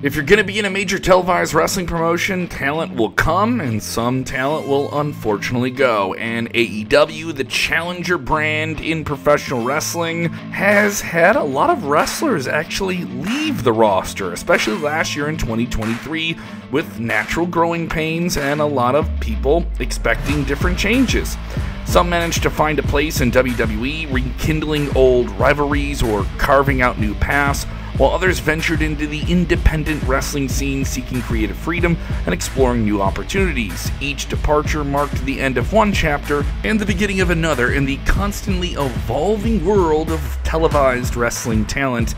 If you're going to be in a major televised wrestling promotion, talent will come and some talent will unfortunately go. And AEW, the challenger brand in professional wrestling, has had a lot of wrestlers actually leave the roster, especially last year in 2023, with natural growing pains and a lot of people expecting different changes. Some managed to find a place in WWE, rekindling old rivalries or carving out new paths, while others ventured into the independent wrestling scene seeking creative freedom and exploring new opportunities. Each departure marked the end of one chapter and the beginning of another in the constantly evolving world of televised wrestling talent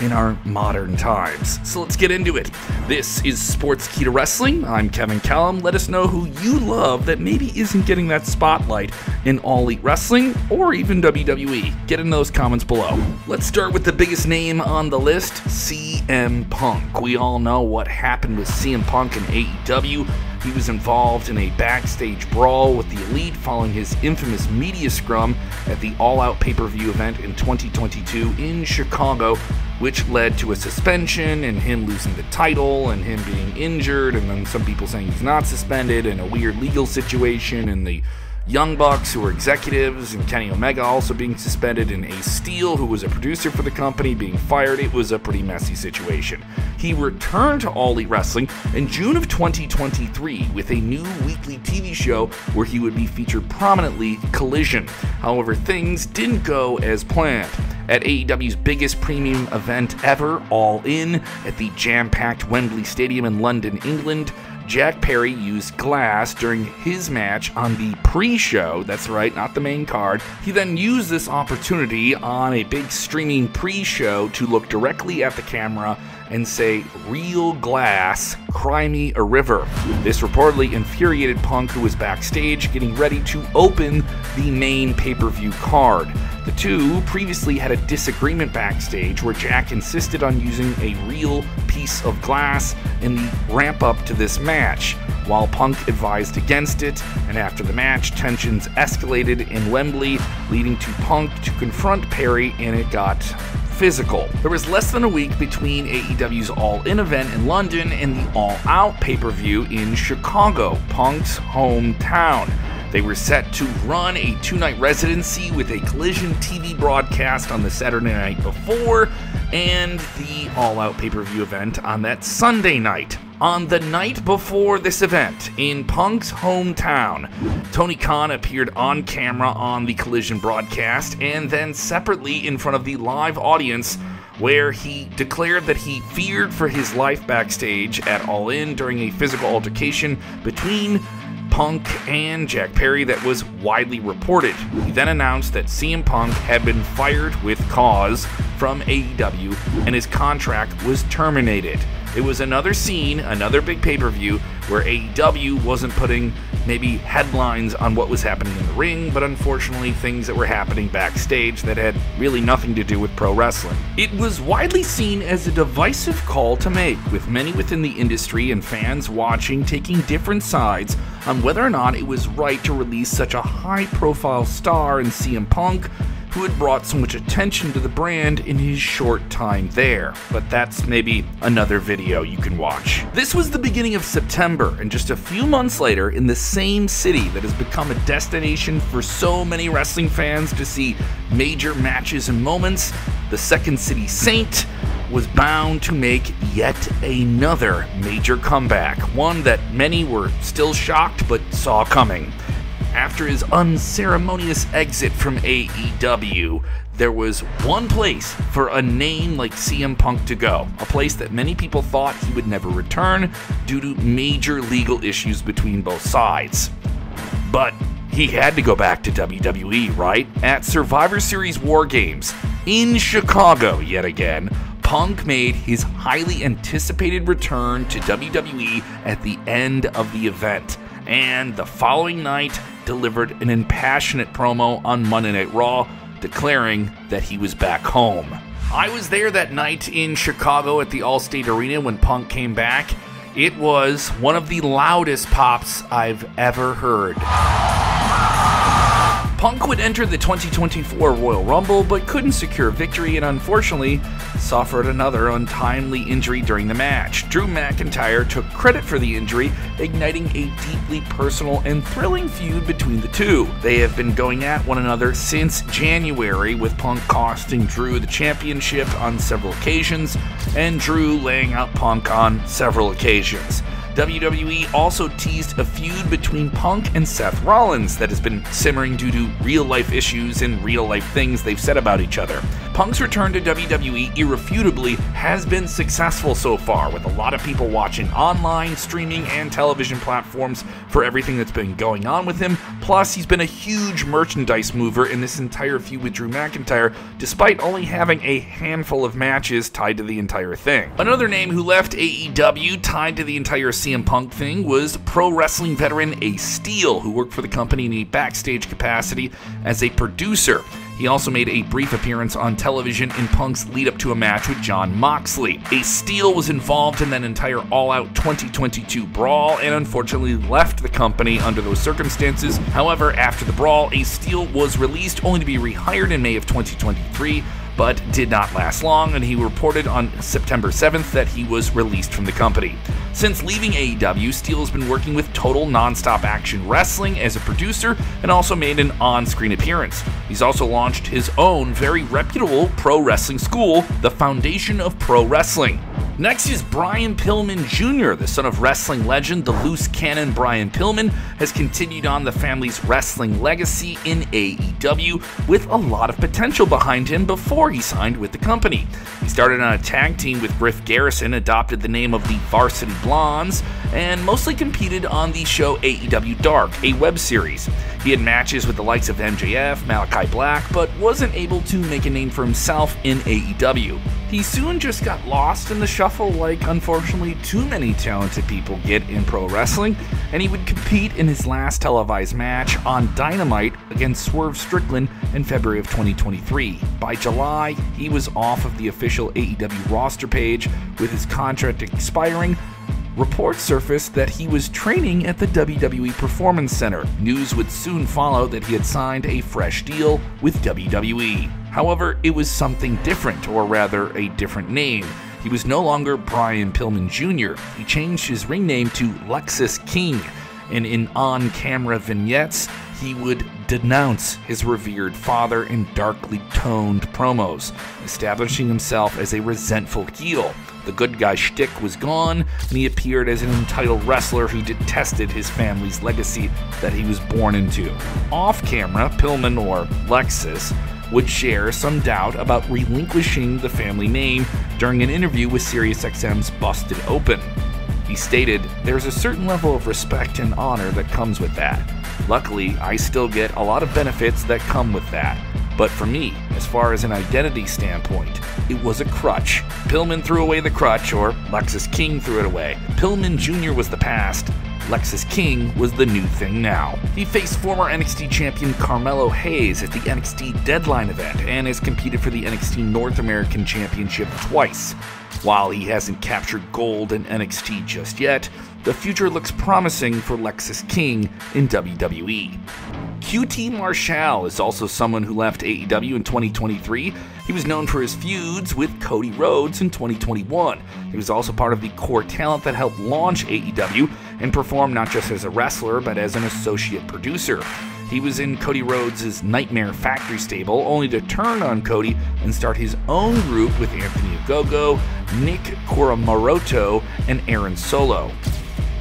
in our modern times. So let's get into it. This is Sportskeeda Wrestling. I'm Kevin Callum. Let us know who you love that maybe isn't getting that spotlight in All Elite Wrestling or even WWE. Get in those comments below. Let's start with the biggest name on the list, CM Punk. We all know what happened with CM Punk and AEW. He was involved in a backstage brawl with the Elite following his infamous media scrum at the All Out pay-per-view event in 2022 in Chicago, which led to a suspension and him losing the title and him being injured, and then some people saying he's not suspended, and a weird legal situation, and the Young Bucks, who were executives, and Kenny Omega also being suspended, and Ace Steel, who was a producer for the company, being fired. It was a pretty messy situation. He returned to All Elite Wrestling in June of 2023 with a new weekly TV show where he would be featured prominently, Collision. However, things didn't go as planned. At AEW's biggest premium event ever, All In, at the jam-packed Wembley Stadium in London, England, Jack Perry used glass during his match on the pre-show. That's right, not the main card. He then used this opportunity on a big streaming pre-show to look directly at the camera and say, "Real glass, cry me a river." This reportedly infuriated Punk, who was backstage getting ready to open the main pay-per-view card. The two previously had a disagreement backstage where Jack insisted on using a real piece of glass in the ramp-up to this match, while Punk advised against it, and after the match, tensions escalated in Wembley, leading to Punk to confront Perry, and it got physical. There was less than a week between AEW's All In event in London and the All Out pay-per-view in Chicago, Punk's hometown. They were set to run a two-night residency with a Collision TV broadcast on the Saturday night before and the All Out pay-per-view event on that Sunday night. On the night before this event, in Punk's hometown, Tony Khan appeared on camera on the Collision broadcast and then separately in front of the live audience, where he declared that he feared for his life backstage at All In during a physical altercation between Punk and Jack Perry that was widely reported. He then announced that CM Punk had been fired with cause from AEW and his contract was terminated. It was another scene, another big pay-per-view, where AEW wasn't putting maybe headlines on what was happening in the ring, but unfortunately things that were happening backstage that had really nothing to do with pro wrestling. It was widely seen as a divisive call to make, with many within the industry and fans watching taking different sides on whether or not it was right to release such a high-profile star in CM Punk, who had brought so much attention to the brand in his short time there. But that's maybe another video you can watch. This was the beginning of September, and just a few months later, in the same city that has become a destination for so many wrestling fans to see major matches and moments, the Second City Saint was bound to make yet another major comeback, one that many were still shocked but saw coming. After his unceremonious exit from AEW, there was one place for a name like CM Punk to go, a place that many people thought he would never return due to major legal issues between both sides. But he had to go back to WWE, right? At Survivor Series War Games in Chicago yet again, Punk made his highly anticipated return to WWE at the end of the event, and the following night delivered an impassionate promo on Monday Night Raw, declaring that he was back home. I was there that night in Chicago at the Allstate Arena when Punk came back. It was one of the loudest pops I've ever heard. Punk would enter the 2024 Royal Rumble, but couldn't secure victory and unfortunately suffered another untimely injury during the match. Drew McIntyre took credit for the injury, igniting a deeply personal and thrilling feud between the two. They have been going at one another since January, with Punk costing Drew the championship on several occasions, and Drew laying out Punk on several occasions. WWE also teased a feud between Punk and Seth Rollins that has been simmering due to real-life issues and real-life things they've said about each other. Punk's return to WWE irrefutably has been successful so far, with a lot of people watching online, streaming, and television platforms for everything that's been going on with him. Plus, he's been a huge merchandise mover in this entire feud with Drew McIntyre, despite only having a handful of matches tied to the entire thing. Another name who left AEW tied to the entire CM Punk thing was pro wrestling veteran Ace Steel, who worked for the company in a backstage capacity as a producer. He also made a brief appearance on television in Punk's lead-up to a match with Jon Moxley. Ace Steel was involved in that entire All-Out 2022 brawl and unfortunately left the company under those circumstances. However, after the brawl, Ace Steel was released only to be rehired in May of 2023, but did not last long, and he reported on September 7th that he was released from the company. Since leaving AEW, Steel has been working with Total Nonstop Action Wrestling as a producer and also made an on-screen appearance. He's also launched his own very reputable pro wrestling school, the Foundation of Pro Wrestling. Next is Brian Pillman Jr., the son of wrestling legend. The loose cannon Brian Pillman has continued on the family's wrestling legacy in AEW with a lot of potential behind him before he signed with the company. He started on a tag team with Griff Garrison, adopted the name of the Varsity Blondes, and mostly competed on the show AEW Dark, a web series. He had matches with the likes of MJF, Malachi Black, but wasn't able to make a name for himself in AEW. He soon just got lost in the shuffle like unfortunately too many talented people get in pro wrestling, and he would compete in his last televised match on Dynamite against Swerve Strickland in February of 2023. By July, he was off of the official AEW roster page with his contract expiring. Reports surfaced that he was training at the WWE Performance Center. News would soon follow that he had signed a fresh deal with WWE. However, it was something different, or rather a different name. He was no longer Brian Pillman Jr. He changed his ring name to Lexis King, and in on-camera vignettes, he would denounce his revered father in darkly toned promos, establishing himself as a resentful heel. The good guy shtick was gone, and he appeared as an entitled wrestler who detested his family's legacy that he was born into. Off-camera, Pillman, or Lexis, would share some doubt about relinquishing the family name during an interview with SiriusXM's Busted Open. He stated, "There's a certain level of respect and honor that comes with that. Luckily, I still get a lot of benefits that come with that. But for me, as far as an identity standpoint, it was a crutch. Pillman threw away the crutch, or Lexis King threw it away. Pillman Jr. was the past. Lexis King was the new thing now." He faced former NXT champion Carmelo Hayes at the NXT Deadline event and has competed for the NXT North American Championship twice. While he hasn't captured gold in NXT just yet, the future looks promising for Lexis King in WWE. QT Marshal is also someone who left AEW in 2023. He was known for his feuds with Cody Rhodes in 2021. He was also part of the core talent that helped launch AEW and perform not just as a wrestler, but as an associate producer. He was in Cody Rhodes' Nightmare Factory stable, only to turn on Cody and start his own group with Anthony Ogogo, Nick Kuramoroto, and Aaron Solo.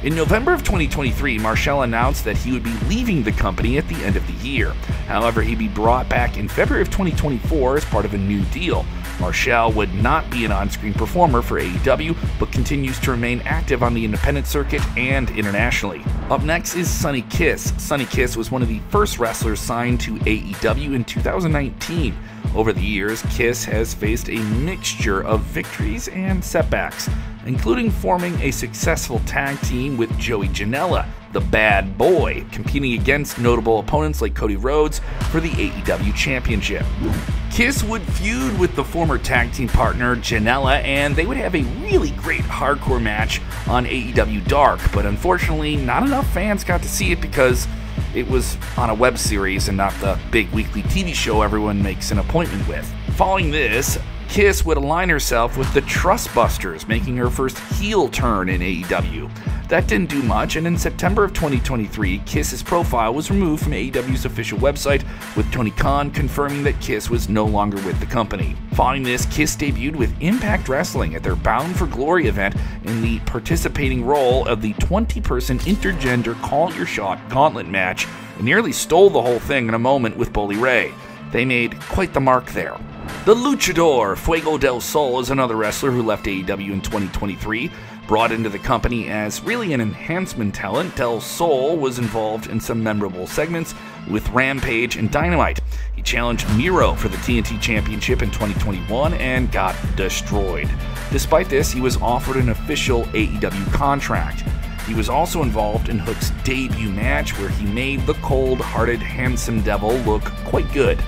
In November of 2023, Marshal announced that he would be leaving the company at the end of the year. However, he'd be brought back in February of 2024 as part of a new deal. Marshal would not be an on-screen performer for AEW, but continues to remain active on the independent circuit and internationally. Up next is Sonny Kiss. Sonny Kiss was one of the first wrestlers signed to AEW in 2019. Over the years, Kiss has faced a mixture of victories and setbacks, including forming a successful tag team with Joey Janela, the Bad Boy, competing against notable opponents like Cody Rhodes for the AEW Championship. Kiss would feud with the former tag team partner Janela, and they would have a really great hardcore match on AEW Dark, but unfortunately not enough fans got to see it because It was on a web series and not the big weekly TV show everyone makes an appointment with. Following this, Kiss would align herself with the Trustbusters, making her first heel turn in AEW. That didn't do much, and in September of 2023, Kiss's profile was removed from AEW's official website, with Tony Khan confirming that Kiss was no longer with the company. Following this, Kiss debuted with Impact Wrestling at their Bound for Glory event in the participating role of the 20-person intergender Call Your Shot gauntlet match, and nearly stole the whole thing in a moment with Bully Ray. They made quite the mark there. The Luchador Fuego del Sol is another wrestler who left AEW in 2023. Brought into the company as really an enhancement talent, Del Sol was involved in some memorable segments with Rampage and Dynamite. He challenged Miro for the TNT Championship in 2021 and got destroyed. Despite this, he was offered an official AEW contract. He was also involved in Hook's debut match where he made the cold-hearted handsome devil look quite good.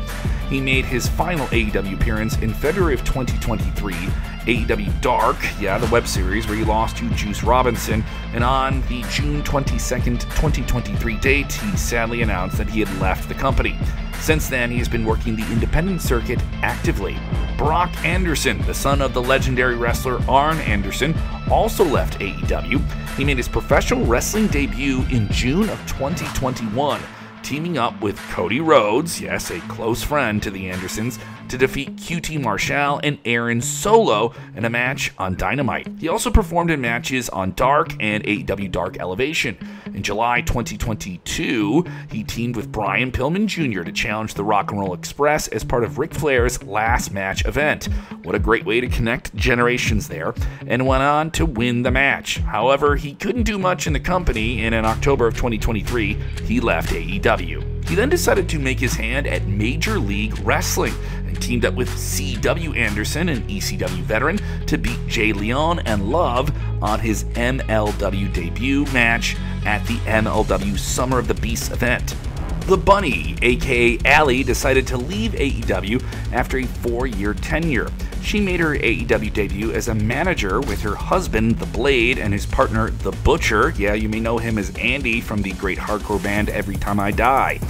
He made his final AEW appearance in February of 2023, AEW Dark, the web series where he lost to Juice Robinson, and on the June 22nd, 2023 date, he sadly announced that he had left the company. Since then, he has been working the independent circuit actively. Brock Anderson, the son of the legendary wrestler Arn Anderson, also left AEW. He made his professional wrestling debut in June of 2021. Teaming up with Cody Rhodes, yes, a close friend to the Andersons, to defeat QT Marshal and Aaron Solo in a match on Dynamite. He also performed in matches on Dark and AEW Dark Elevation. In July 2022, he teamed with Brian Pillman Jr. to challenge the Rock and Roll Express as part of Ric Flair's last match event. What a great way to connect generations there, and went on to win the match. However, he couldn't do much in the company, and in October of 2023, he left AEW. He then decided to make his hand at Major League Wrestling and teamed up with C.W. Anderson, an ECW veteran, to beat Jay Leon and Love on his MLW debut match at the MLW Summer of the Beasts event. The Bunny, aka Allie, decided to leave AEW after a 4-year tenure. She made her AEW debut as a manager with her husband, The Blade, and his partner, The Butcher. Yeah, you may know him as Andy from the great hardcore band Every Time I Die.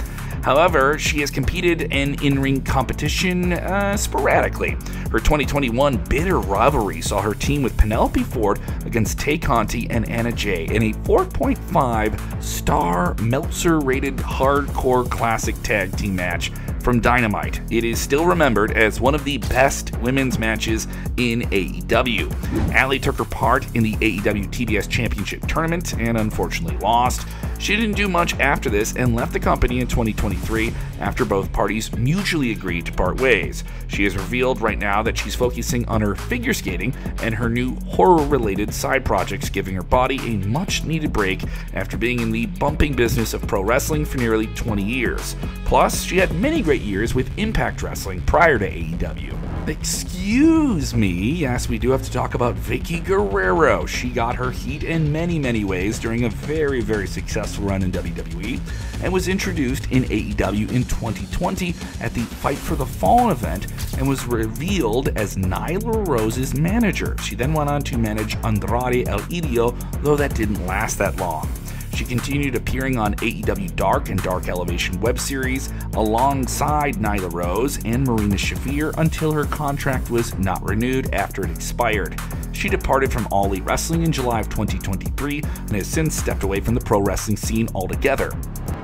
However, she has competed in in-ring competition sporadically. Her 2021 bitter rivalry saw her team with Penelope Ford against Tay Conti and Anna Jay in a 4.5-star Meltzer-rated hardcore classic tag team match from Dynamite. It is still remembered as one of the best women's matches in AEW. Allie took her part in the AEW TBS Championship Tournament and unfortunately lost. She didn't do much after this and left the company in 2023 after both parties mutually agreed to part ways. She has revealed right now that she's focusing on her figure skating and her new horror-related side projects, giving her body a much-needed break after being in the bumping business of pro wrestling for nearly 20 years. Plus, she had many great years with Impact Wrestling prior to AEW. Excuse me, yes, we do have to talk about Vicki Guerrero. She got her heat in many, many ways during a very, very successful run in WWE and was introduced in AEW in 2020 at the Fight for the Fallen event and was revealed as Nyla Rose's manager. She then went on to manage Andrade El Idolo, though that didn't last that long. She continued appearing on AEW Dark and Dark Elevation web series alongside Nyla Rose and Marina Shafir until her contract was not renewed after it expired. She departed from All Elite Wrestling in July of 2023 and has since stepped away from the pro wrestling scene altogether.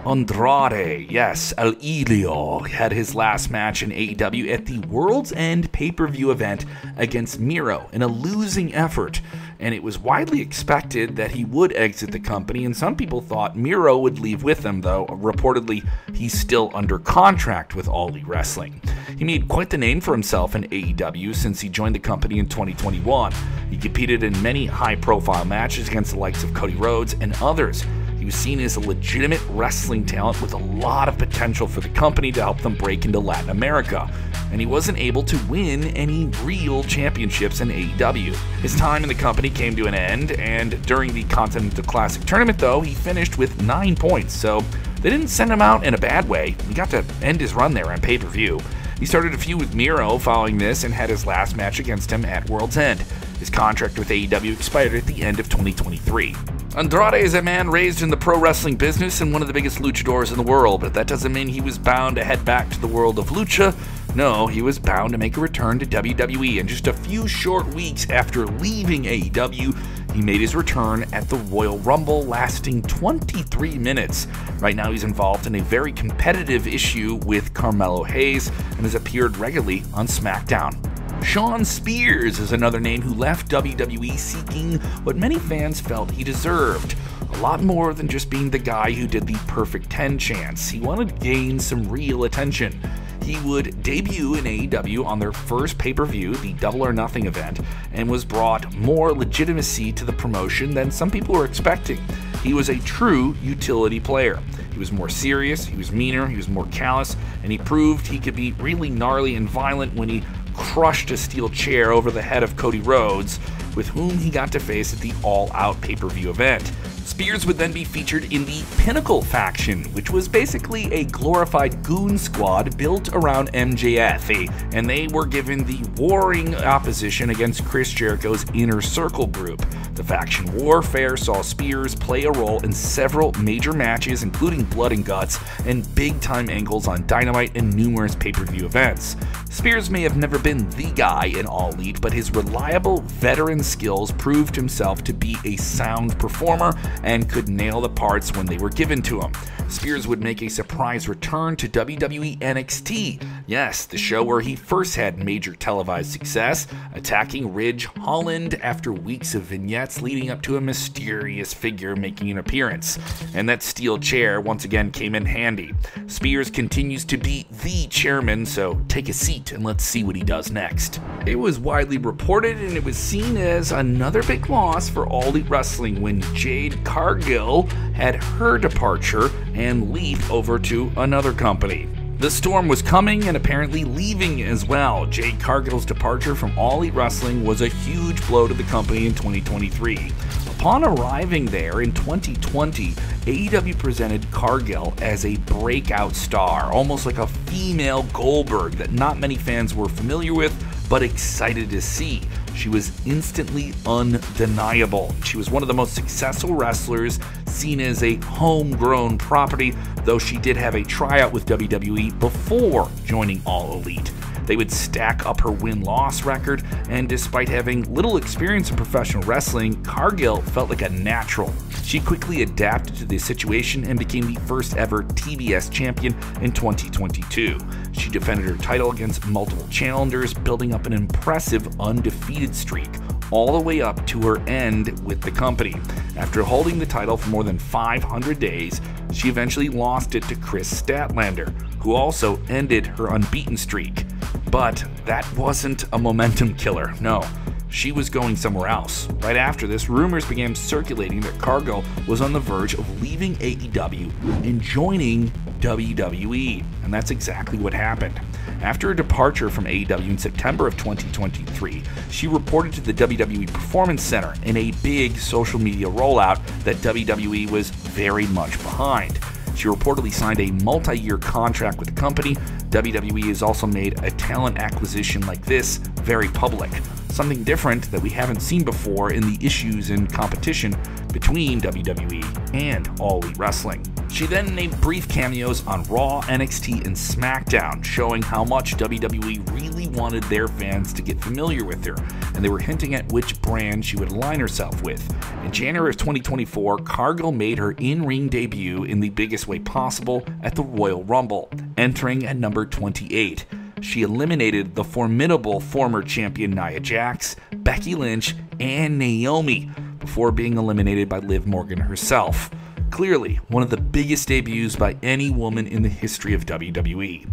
Andrade, yes, El Idolo, had his last match in AEW at the World's End pay-per-view event against Miro in a losing effort, and it was widely expected that he would exit the company, and some people thought Miro would leave with him, though reportedly he's still under contract with All Elite Wrestling. He made quite the name for himself in AEW since he joined the company in 2021. He competed in many high-profile matches against the likes of Cody Rhodes and others. He was seen as a legitimate wrestling talent with a lot of potential for the company to help them break into Latin America, and he wasn't able to win any real championships in AEW. His time in the company came to an end, and during the Continental Classic tournament, though, he finished with 9 points, so they didn't send him out in a bad way. He got to end his run there on pay-per-view. He started a feud with Miro following this and had his last match against him at World's End. His contract with AEW expired at the end of 2023. Andrade is a man raised in the pro wrestling business and one of the biggest luchadors in the world, but that doesn't mean he was bound to head back to the world of lucha. No, he was bound to make a return to WWE, and just a few short weeks after leaving AEW, he made his return at the Royal Rumble, lasting 23 minutes. Right now he's involved in a very competitive issue with Carmelo Hayes and has appeared regularly on SmackDown. Sha Spears is another name who left WWE seeking what many fans felt he deserved. A lot more than just being the guy who did the perfect 10 chance. He wanted to gain some real attention. He would debut in AEW on their first pay-per-view, the Double or Nothing event, and was brought more legitimacy to the promotion than some people were expecting. He was a true utility player. He was more serious, he was meaner, he was more callous, and he proved he could be really gnarly and violent when he crushed a steel chair over the head of Cody Rhodes, with whom he got to face at the All Out pay-per-view event. Spears would then be featured in the Pinnacle faction, which was basically a glorified goon squad built around MJF, and they were given the warring opposition against Chris Jericho's Inner Circle group. The faction warfare saw Spears play a role in several major matches, including Blood and Guts, and big-time angles on Dynamite and numerous pay-per-view events. Spears may have never been the guy in All Elite, but his reliable veteran skills proved himself to be a sound performer and could nail the parts when they were given to him. Spears would make a surprise return to WWE NXT, yes, the show where he first had major televised success, attacking Ridge Holland after weeks of vignettes leading up to a mysterious figure making an appearance. And that steel chair once again came in handy. Spears continues to be the chairman, so take a seat and let's see what he does next. It was widely reported and it was seen as another big loss for All Elite Wrestling when Jade Cargill had her departure and leave over to another company. The storm was coming and apparently leaving as well. Jade Cargill's departure from All Elite Wrestling was a huge blow to the company in 2023. Upon arriving there in 2020, AEW presented Cargill as a breakout star, almost like a female Goldberg that not many fans were familiar with, but excited to see. She was instantly undeniable. She was one of the most successful wrestlers, seen as a homegrown property, though she did have a tryout with WWE before joining All Elite. They would stack up her win-loss record, and despite having little experience in professional wrestling, Cargill felt like a natural. She quickly adapted to the situation and became the first ever TBS champion in 2022. She defended her title against multiple challengers, building up an impressive undefeated streak, all the way up to her end with the company. After holding the title for more than 500 days, she eventually lost it to Chris Statlander, who also ended her unbeaten streak. But that wasn't a momentum killer, no. She was going somewhere else. Right after this, rumors began circulating that Cargill was on the verge of leaving AEW and joining WWE, and that's exactly what happened. After her departure from AEW in September of 2023, she reported to the WWE Performance Center in a big social media rollout that WWE was very much behind. She reportedly signed a multi-year contract with the company. WWE has also made a talent acquisition like this very public. Something different that we haven't seen before in the issues and competition between WWE and All Elite Wrestling. She then made brief cameos on Raw, NXT, and SmackDown, showing how much WWE really wanted their fans to get familiar with her, and they were hinting at which brand she would align herself with. In January of 2024, Cargill made her in-ring debut in the biggest way possible at the Royal Rumble, entering at number 28. She eliminated the formidable former champion Nia Jax, Becky Lynch, and Naomi before being eliminated by Liv Morgan herself. Clearly, one of the biggest debuts by any woman in the history of WWE.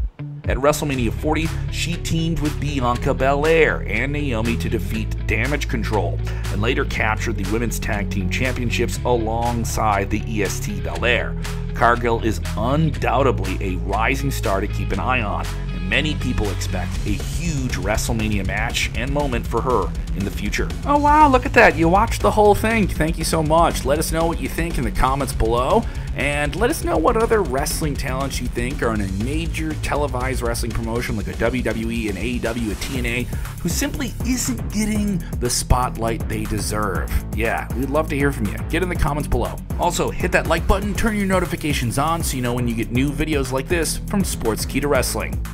At WrestleMania 40, she teamed with Bianca Belair and Naomi to defeat Damage Control, and later captured the Women's Tag Team Championships alongside the EST Belair. Cargill is undoubtedly a rising star to keep an eye on, and many people expect a huge WrestleMania match and moment for her in the future. Oh wow, look at that. You watched the whole thing. Thank you so much. Let us know what you think in the comments below, and let us know what other wrestling talents you think are in a major televised wrestling promotion like a WWE, an AEW, a TNA, who simply isn't getting the spotlight they deserve. Yeah, we'd love to hear from you. Get in the comments below. Also, hit that like button, turn your notifications on so you know when you get new videos like this from Sportskeeda Wrestling.